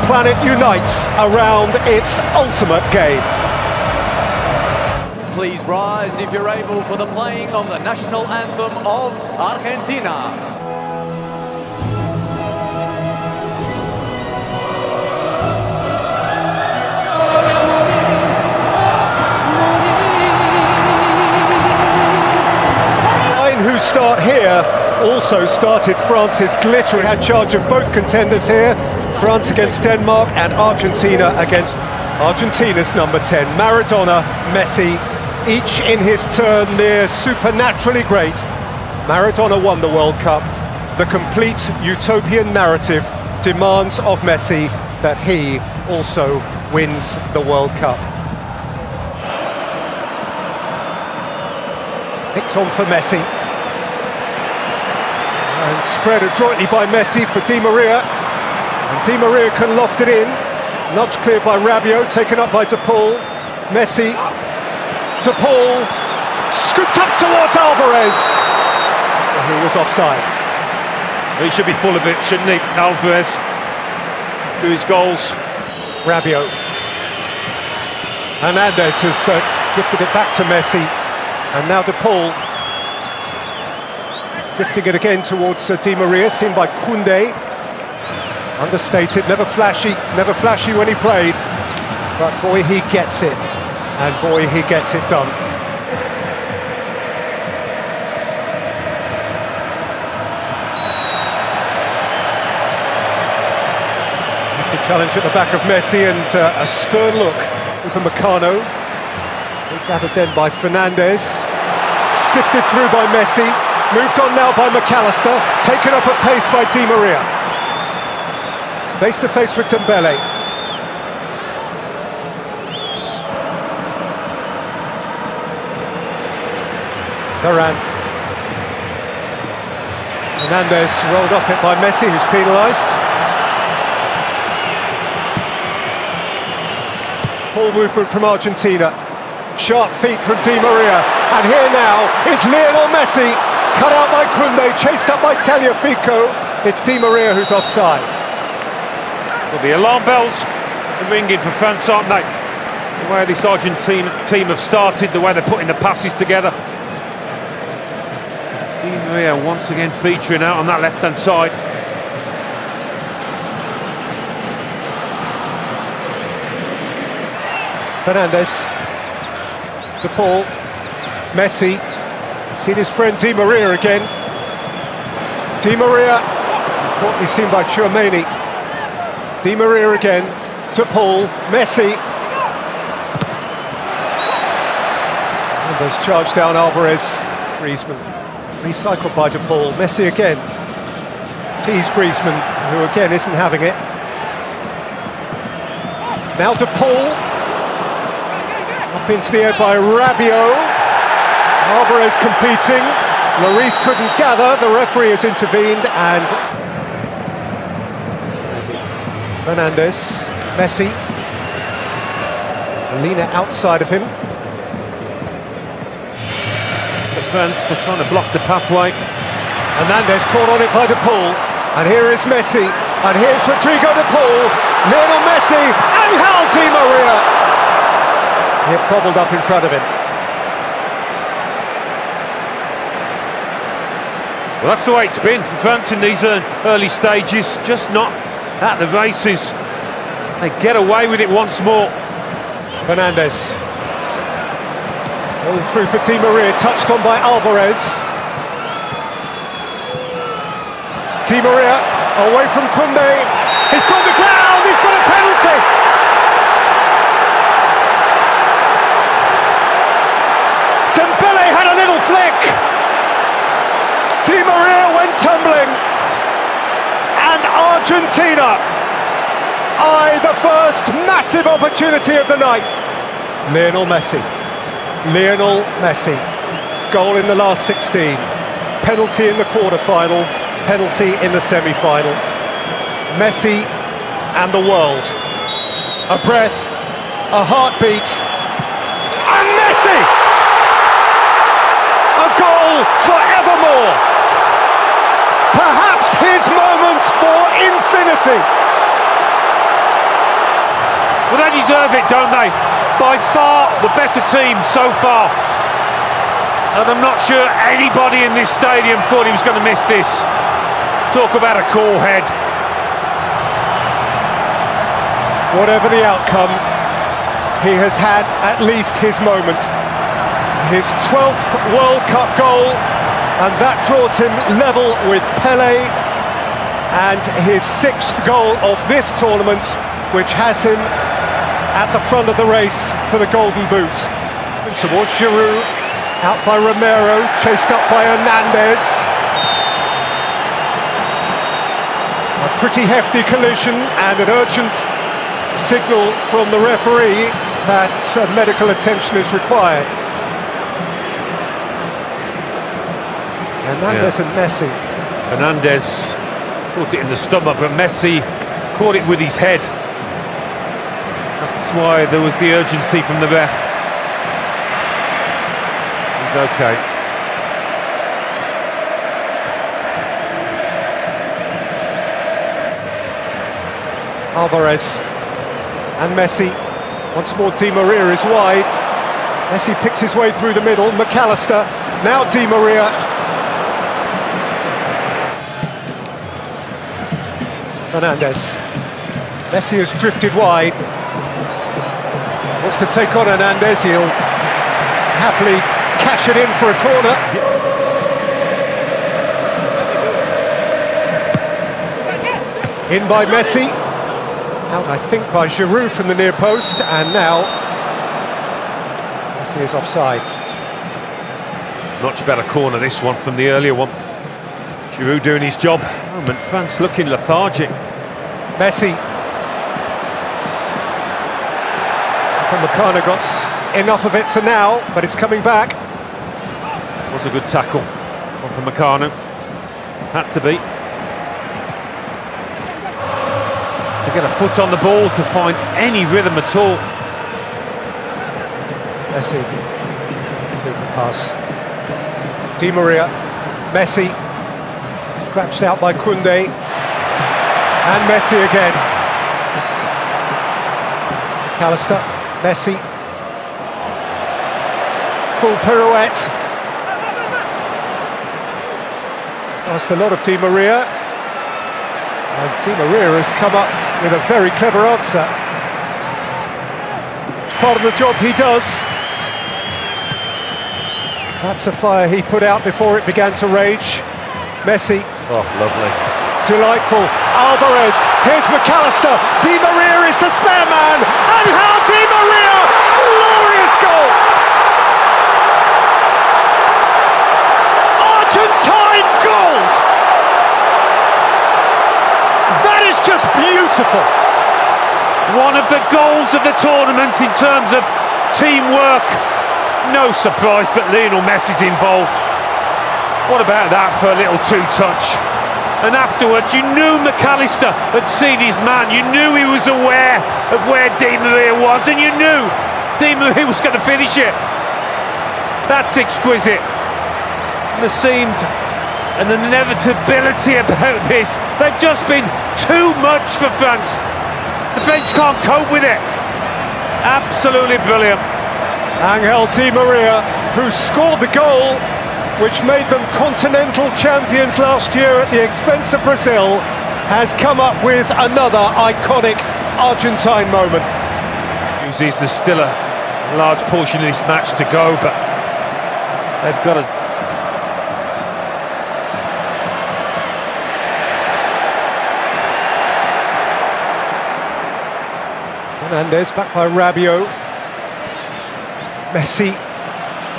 planet unites around its ultimate game. Please rise if you're able for the playing of the national anthem of Argentina. Who start here also started France's glitter. Had charge of both contenders here, France against Denmark and Argentina against Argentina's number 10. Maradona, Messi, each in his turn near supernaturally great. Maradona won the World Cup. The complete utopian narrative demands of Messi that he also wins the World Cup. Nicked on for Messi. And spread adroitly by Messi for Di Maria. And Di Maria can loft it in. Nudged clear by Rabiot, taken up by De Paul. Messi. De Paul. Scooped up towards Alvarez. Who was offside. He should be full of it, shouldn't he, Alvarez? After his goals. Rabiot. Hernandez has gifted it back to Messi. And now De Paul. Drifting it again towards Di Maria, seen by Koundé. Understated, never flashy when he played. But boy, he gets it. And boy, he gets it done. Lifted challenge at the back of Messi and a stern look. Upamecano. Gathered then by Fernandes. Sifted through by Messi. Moved on now by McAllister, taken up at pace by Di Maria. Face to face with Dembele. Varane. Hernandez rolled off it by Messi, who's penalised. Ball movement from Argentina. Sharp feet from Di Maria. And here now is Lionel Messi. Cut out by Koundé, chased up by Tagliafico. It's Di Maria who's offside. Well, the alarm bells are ringing for France, aren't they? The way this Argentine team have started, the way they're putting the passes together. Di Maria once again featuring out on that left-hand side. Fernandes. De Paul. Messi. Seen his friend Di Maria again. Di Maria, importantly seen by Tchouaméni. Di Maria again. De Paul. Messi. And there's charge down Alvarez. Griezmann. Recycled by De Paul. Messi again. Tees Griezmann, who again isn't having it. Now De Paul. Up into the air by Rabiot. Alvarez competing. Lloris couldn't gather. The referee has intervened and Fernandes, Messi. Molina outside of him. Defence, they're trying to block the pathway. Hernandez caught on it by De Paul. And here is Messi. And here's Rodrigo De Paul. Lionel Messi. Angel Di Maria. It bobbled up in front of him. Well, that's the way it's been for France in these early stages, just not at the races. They get away with it once more. Fernandes. Going through for Di Maria, touched on by Alvarez. Di Maria, away from Koundé. He's gone to ground, he's got a penalty! Dembele had a little flick! Di Maria went tumbling, and Argentina eye the first massive opportunity of the night. Lionel Messi. Lionel Messi. Goal in the last 16. Penalty in the quarter-final. Penalty in the semi-final. Messi and the world. A breath, a heartbeat, and Messi! A goal forevermore! Perhaps his moment for infinity. Well, they deserve it, don't they? By far the better team so far. And I'm not sure anybody in this stadium thought he was going to miss this. Talk about a cool head. Whatever the outcome, he has had at least his moment. His 12th World Cup goal, and that draws him level with Pelé, and his 6th goal of this tournament, which has him at the front of the race for the Golden Boot. And towards Giroud, out by Romero, chased up by Hernandez. A pretty hefty collision and an urgent signal from the referee that medical attention is required. Hernandez and Messi. Hernandez caught it in the stomach, but Messi caught it with his head. That's why there was the urgency from the ref. He's okay. Alvarez and Messi. Once more Di Maria is wide. Messi picks his way through the middle. McAllister, now Di Maria. Hernandez. Messi has drifted wide. Wants to take on Hernandez. He'll happily cash it in for a corner. In by Messi. Out, I think, by Giroud from the near post, and now Messi is offside. Much better corner, this one, from the earlier one. Giroud doing his job. Moment, France looking lethargic. Messi. Upamecano got enough of it for now, but it's coming back. Was a good tackle. Upamecano had to be. To get a foot on the ball, to find any rhythm at all. Messi, super pass. Di Maria, Messi, scratched out by Koundé, and Messi again. McAllister, Messi, full pirouette. Asked a lot of Di Maria, and Di Maria has come up with a very clever answer. It's part of the job he does. That's a fire he put out before it began to rage. Messi. Oh, lovely. Delightful. Alvarez. Here's McAllister. Di Maria is the spare man. And how Di Maria! Glorious goal! Argentine gold! That is just beautiful. One of the goals of the tournament in terms of teamwork. No surprise that Lionel Messi's involved. What about that for a little two-touch? And afterwards, you knew McAllister had seen his man. You knew he was aware of where Di Maria was, and you knew Di Maria was going to finish it. That's exquisite. And there seemed an inevitability about this. They've just been too much for France. The French can't cope with it. Absolutely brilliant. Angel Di Maria, who scored the goal which made them continental champions last year at the expense of Brazil, has come up with another iconic Argentine moment. There's still a large portion of this match to go, but they've got to... Hernandez back by Rabiot. Messi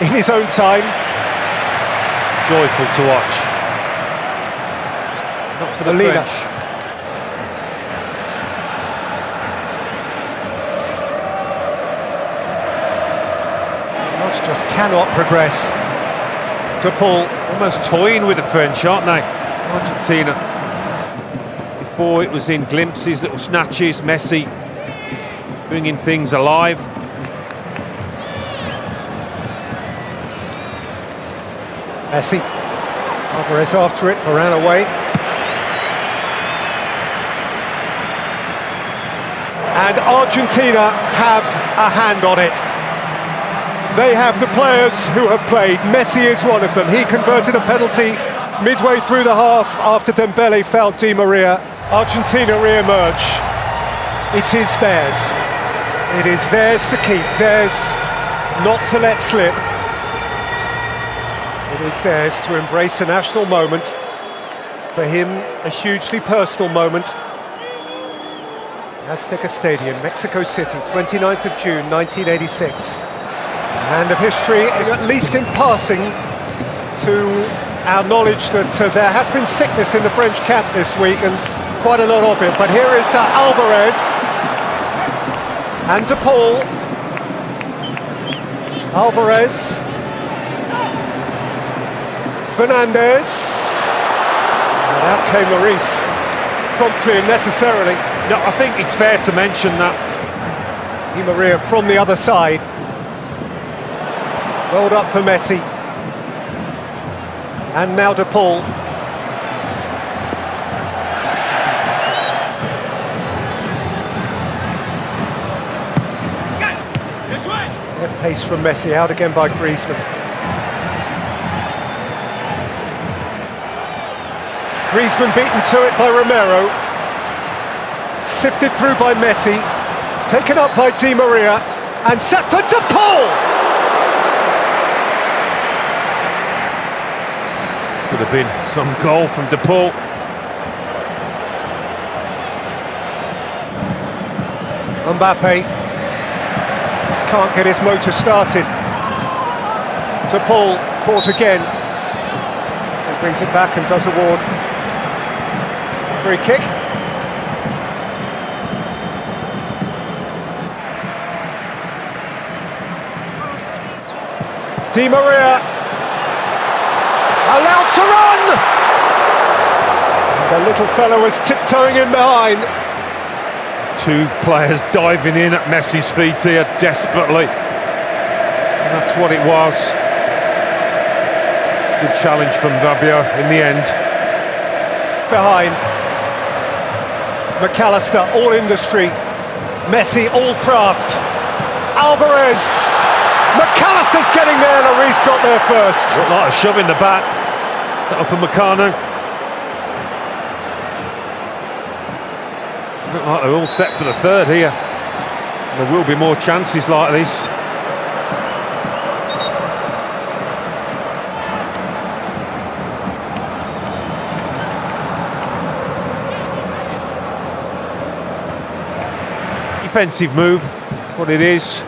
in his own time. Joyful to watch. Not for the French. France just cannot progress. De Paul. Almost toying with the French, aren't they? Argentina. Before it was in glimpses, little snatches. Messi bringing things alive. Messi. Alvarez after it, Varane away. And Argentina have a hand on it. They have the players who have played. Messi is one of them. He converted a penalty midway through the half after Dembele fouled Di Maria. Argentina re-emerge. It is theirs. It is theirs to keep, theirs not to let slip. It is theirs to embrace a national moment. For him, a hugely personal moment. Azteca Stadium, Mexico City, 29th of June, 1986. A hand of history, at least in passing, to our knowledge that there has been sickness in the French camp this week, and quite a lot of it. But here is Alvarez and De Paul. Alvarez, Fernandez, and out came Lloris, promptly and necessarily. No, I think it's fair to mention that Di Maria from the other side. Rolled up for Messi. And now De Paul. Good pace from Messi, out again by Griezmann. Griezmann beaten to it by Romero. Sifted through by Messi. Taken up by Di Maria. And set for De Paul! Could have been some goal from De Paul. Mbappe just can't get his motor started. De Paul caught again. He brings it back and does award a free kick. Di Maria allowed to run! And the little fellow was tiptoeing in behind. Two players diving in at Messi's feet here desperately. And that's what it was. Good challenge from Rabiot in the end. Behind. McAllister, all industry. Messi, all craft. Alvarez. McAllister's getting there, Lloris got there first. Looked like a shove in the back. Up in Meccano. Look like they're all set for the third here. There will be more chances like this. Defensive move, that's what it is.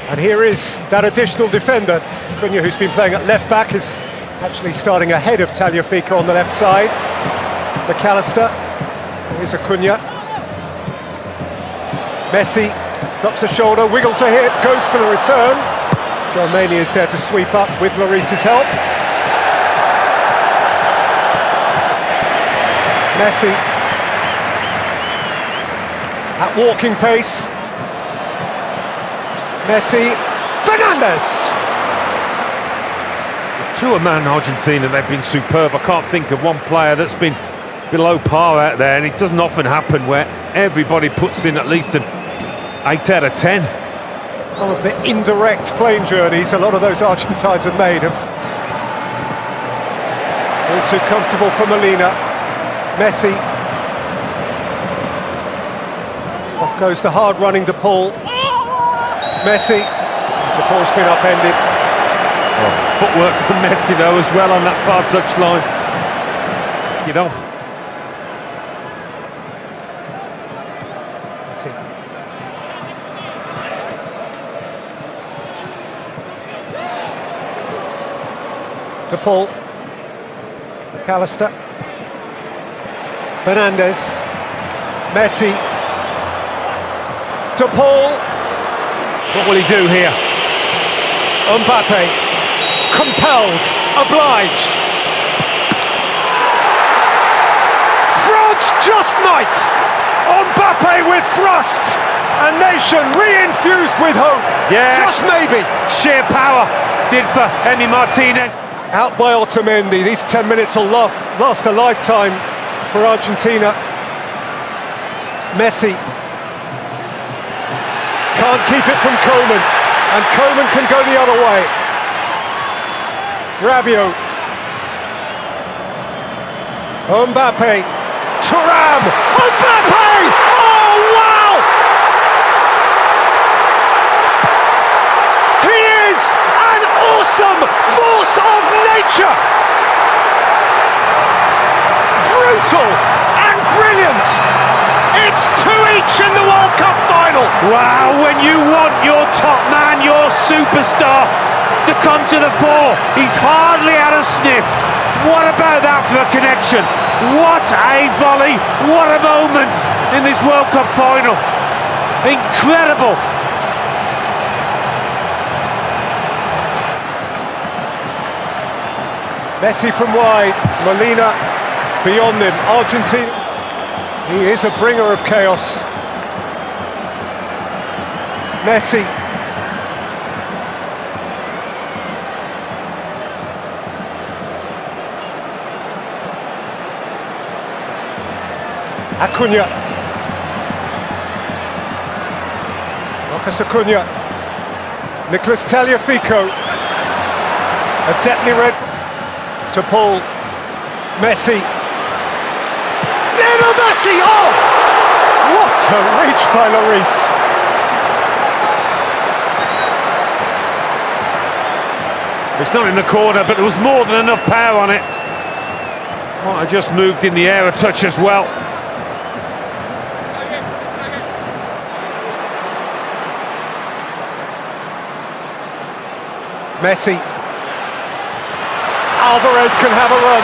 And here is that additional defender. Cunha, who's been playing at left back, is actually starting ahead of Tagliafico on the left side. McAllister, here's Cunha. Messi drops a shoulder, wiggles a hip, goes for the return. Romania is there to sweep up with Lloris's help. Messi at walking pace. Messi, Fernandez! Two-a-man Argentina, they've been superb. I can't think of one player that's been below par out there, and it doesn't often happen where everybody puts in at least an 8 out of 10. Some of the indirect playing journeys a lot of those Argentines have made have all too comfortable for Molina. Messi. Off goes the hard-running De Paul. Messi. De Paul's been upended. Oh, footwork from Messi though as well on that far touch line. Get off. Messi. De Paul. McAllister. Fernandez. Messi. De Paul. What will he do here? Mbappe, compelled, obliged. France just might. Mbappe with thrust. A nation re-infused with hope. Yeah. Just maybe. Sheer power did for Emi Martinez. Out by Otamendi. These 10 minutes will last a lifetime for Argentina. Messi. Can't keep it from Koeman, and Koeman can go the other way. Rabiot. Mbappe. Thuram. Mbappe! Oh, wow! He is an awesome force of nature! Brutal and brilliant! It's 2 each in the World Cup final! Wow, when you want your top man, your superstar, to come to the fore, he's hardly had a sniff. What about that for a connection? What a volley, what a moment in this World Cup final. Incredible. Messi from wide, Molina beyond him, Argentina. He is a bringer of chaos. Messi. Acuna. Marcus Acuna. Nicolas Tagliafico. Adeptly read to Paul. Messi. Lionel Messi! Oh! What a reach by Lloris. It's not in the corner, but there was more than enough power on it. Might have just moved in the air a touch as well. Messi. Alvarez can have a run.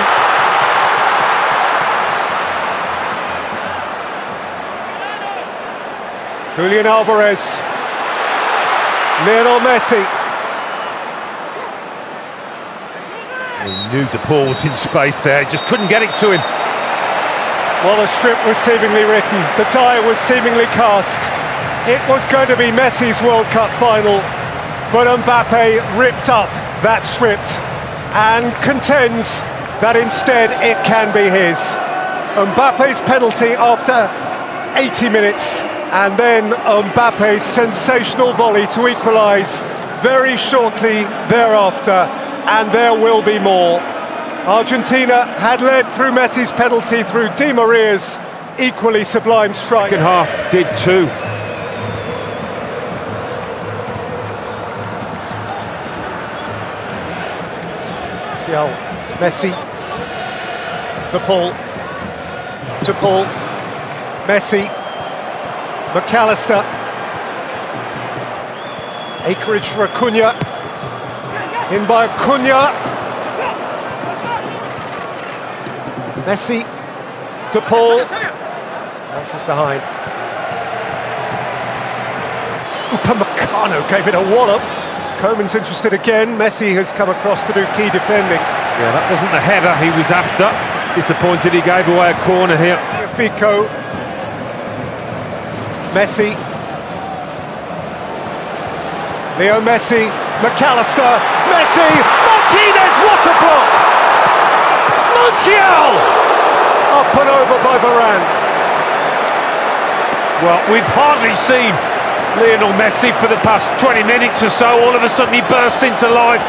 Julian Alvarez. Lionel Messi. He knew De Paul was in space there, just couldn't get it to him. Well, the script was seemingly written, the die was seemingly cast. It was going to be Messi's World Cup final, but Mbappe ripped up that script and contends that instead it can be his. Mbappe's penalty after 80 minutes, and then Mbappe's sensational volley to equalise very shortly thereafter, and there will be more. Argentina had led through Messi's penalty, through Di Maria's equally sublime strike. Second half did too. Messi. To Paul. Messi. McAllister. Acreage for Acuna. In by Acuna. Messi. To Paul. Bounces behind. Upamecano gave it a wallop. Koeman's interested again. Messi has come across to do key defending. Yeah, that wasn't the header he was after. Disappointed he gave away a corner here. Fico. Messi. Leo Messi. McAllister. Messi. Martinez, what a block! Montiel! Up and over by Varane. Well, we've hardly seen Lionel Messi for the past 20 minutes or so. All of a sudden he bursts into life.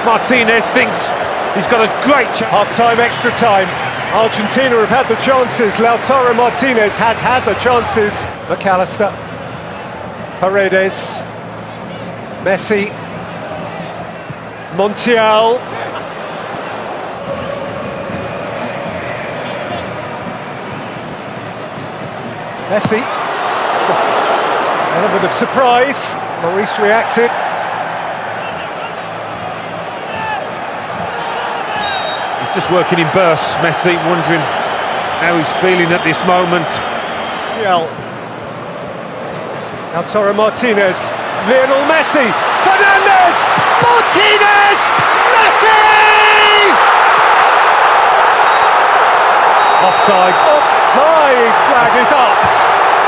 Martinez thinks he's got a great chance. Half-time, extra time. Argentina have had the chances. Lautaro Martinez has had the chances. McAllister. Paredes. Messi. Montiel. Messi. Element of surprise. Lloris reacted. He's just working in bursts, Messi, wondering how he's feeling at this moment. Lautaro Martinez. Lionel Messi. Fernandez. Martinez. Messi! Offside. Offside flag is up.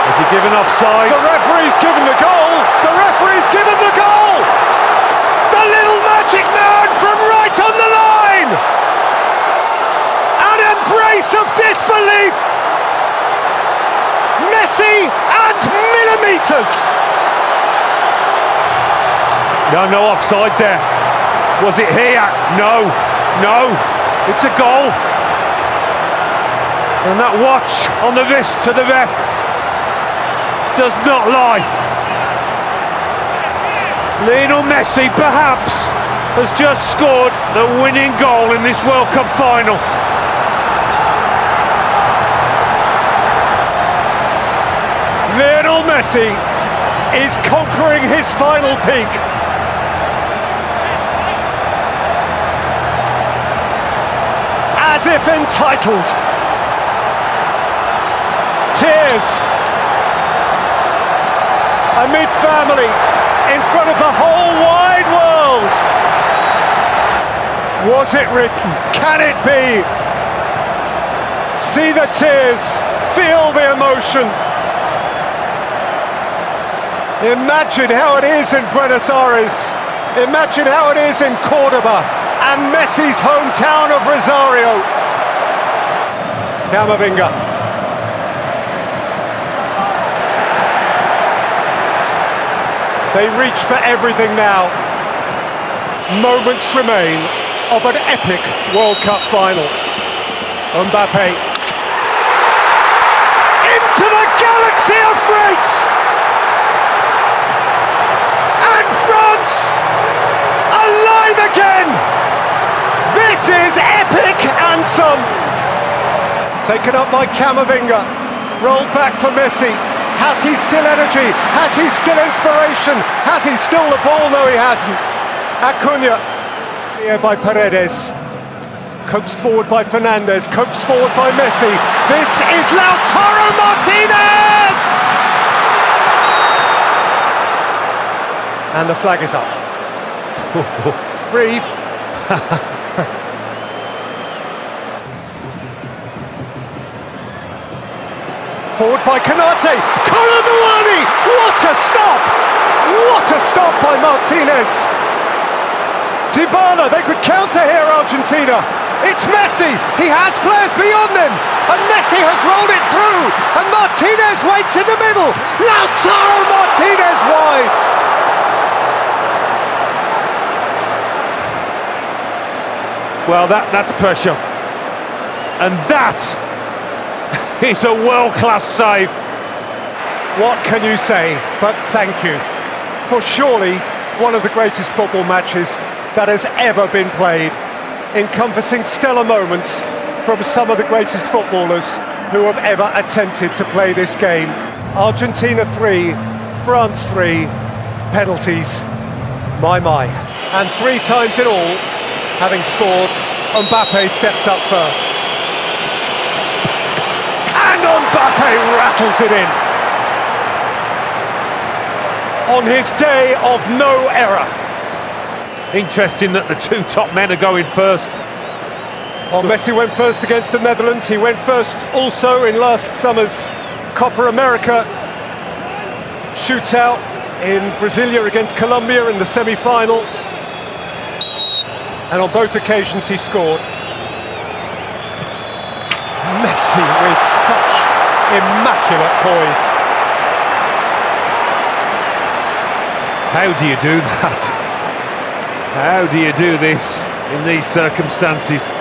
Has he given offside? The referee's given the goal. The referee's given the goal. The little magic man from right on the line. An embrace of disbelief. Messi Messi and millimetres. No offside there. Was it here? No, it's a goal. And that watch on the wrist to the ref does not lie. Lionel Messi perhaps has just scored the winning goal in this World Cup final. Lionel Messi is conquering his final peak. As if entitled. Tears amid family in front of the whole wide world. Was it written? Can it be? See the tears, feel the emotion. Imagine how it is in Buenos Aires. Imagine how it is in Cordoba and Messi's hometown of Rosario. Camavinga. They reach for everything now. Moments remain of an epic World Cup final. Mbappe. Into the galaxy of greats! And France alive again! This is epic and some. Taken up by Camavinga. Rolled back for Messi. Has he still energy? Has he still inspiration? Has he still the ball? No, he hasn't. Acuna, here by Paredes. Coaxed forward by Fernandez. Coaxed forward by Messi. This is Lautaro Martinez! And the flag is up. Breathe. Forward by Canate, Colomboani! What a stop! What a stop by Martinez! Dybala, they could counter here, Argentina. It's Messi, he has players beyond him, and Messi has rolled it through, and Martinez waits in the middle. Lautaro Martinez wide! Well, that's pressure. And that is a world-class save. What can you say but thank you for surely one of the greatest football matches that has ever been played, encompassing stellar moments from some of the greatest footballers who have ever attempted to play this game. Argentina 3, France 3, penalties, my. And 3 times in all, having scored, Mbappe steps up first. And Mbappe rattles it in. On his day of no error. Interesting that the 2 top men are going first. Well, Messi went first against the Netherlands. He went first also in last summer's Copa America shootout in Brasilia against Colombia in the semi-final. And on both occasions he scored. Messi with such immaculate poise. How do you do that? How do you do this in these circumstances?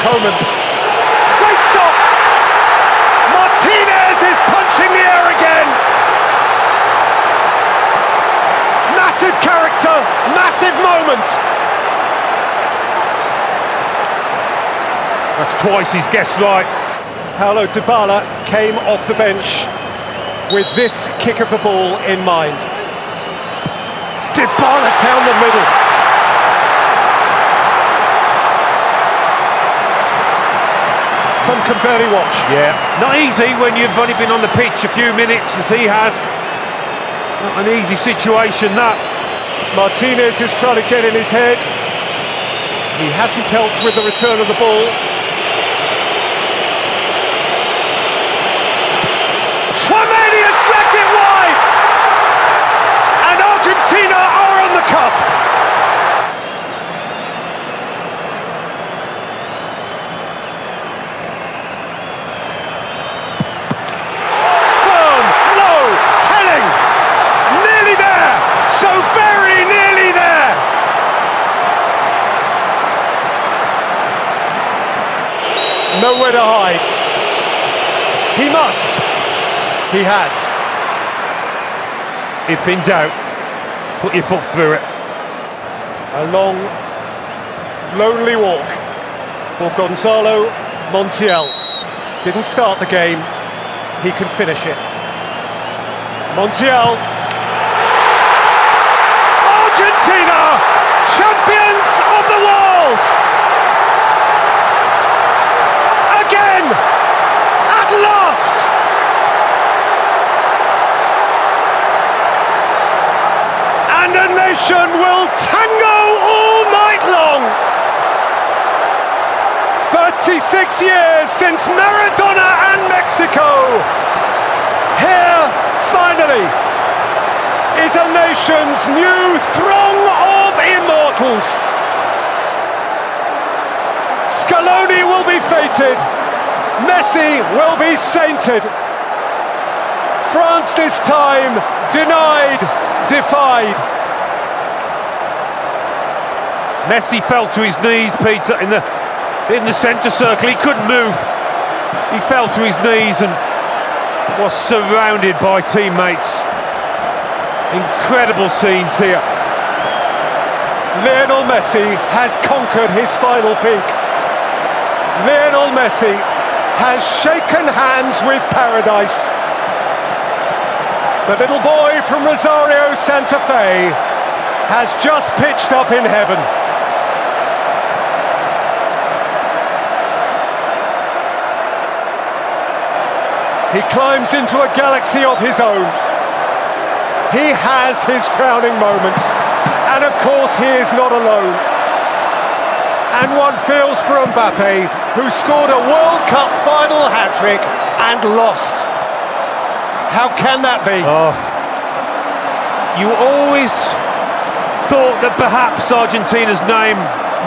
Coman. Great stop! Martinez is punching the air again! Massive character, massive moment! That's twice he's guessed right. Paulo Dybala came off the bench with this kick of the ball in mind. Dybala down the middle. Some can barely watch. Yeah, not easy when you've only been on the pitch a few minutes as he has. Not an easy situation, that. Martinez is trying to get in his head. He hasn't helped with the return of the ball. Tchouameni has dragged it wide! And Argentina are on the cusp. nowhere to hide. He must. He has. If in doubt, put your foot through it. A long, lonely walk for Gonzalo Montiel. Didn't start the game, he can finish it. Montiel. Argentina, champions of the world! Again, at last! And a nation will tango all night long! 36 years since Maradona and Mexico. Here, finally, is a nation's new throng of immortals. Scaloni will be fated. Messi will be sainted. France this time denied, defied. Messi fell to his knees, Peter, in the centre circle. He couldn't move. He fell to his knees and was surrounded by teammates. Incredible scenes here. Lionel Messi has conquered his final peak. Lionel Messi has shaken hands with paradise. The little boy from Rosario, Santa Fe has just pitched up in heaven. He climbs into a galaxy of his own. He has his crowning moment. And of course he is not alone. And one feels for Mbappe, who scored a World Cup final hat-trick and lost. How can that be? Oh. You always thought that perhaps Argentina's name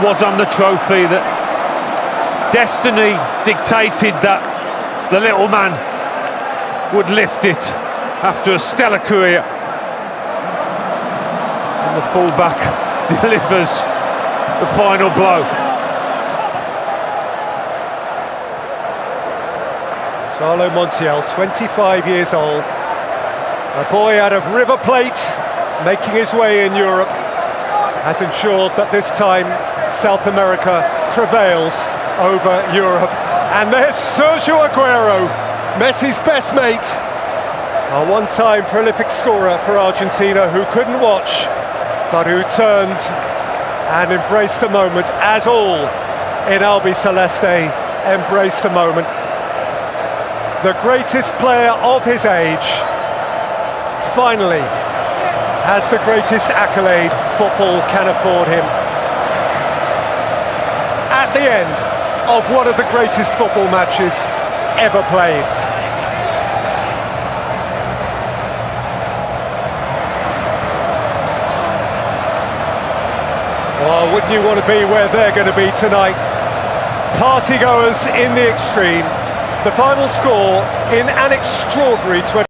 was on the trophy, that destiny dictated that the little man would lift it after a stellar career. And the fullback delivers the final blow. Gonzalo Montiel, 25 years old, a boy out of River Plate, making his way in Europe, has ensured that this time South America prevails over Europe. And there's Sergio Aguero, Messi's best mate, a one-time prolific scorer for Argentina who couldn't watch, but who turned and embraced the moment, as all in Albi Celeste embraced the moment. The greatest player of his age finally has the greatest accolade football can afford him. At the end of one of the greatest football matches ever played. Oh, wouldn't you want to be where they're going to be tonight? Partygoers in the extreme. The final score in an extraordinary 20.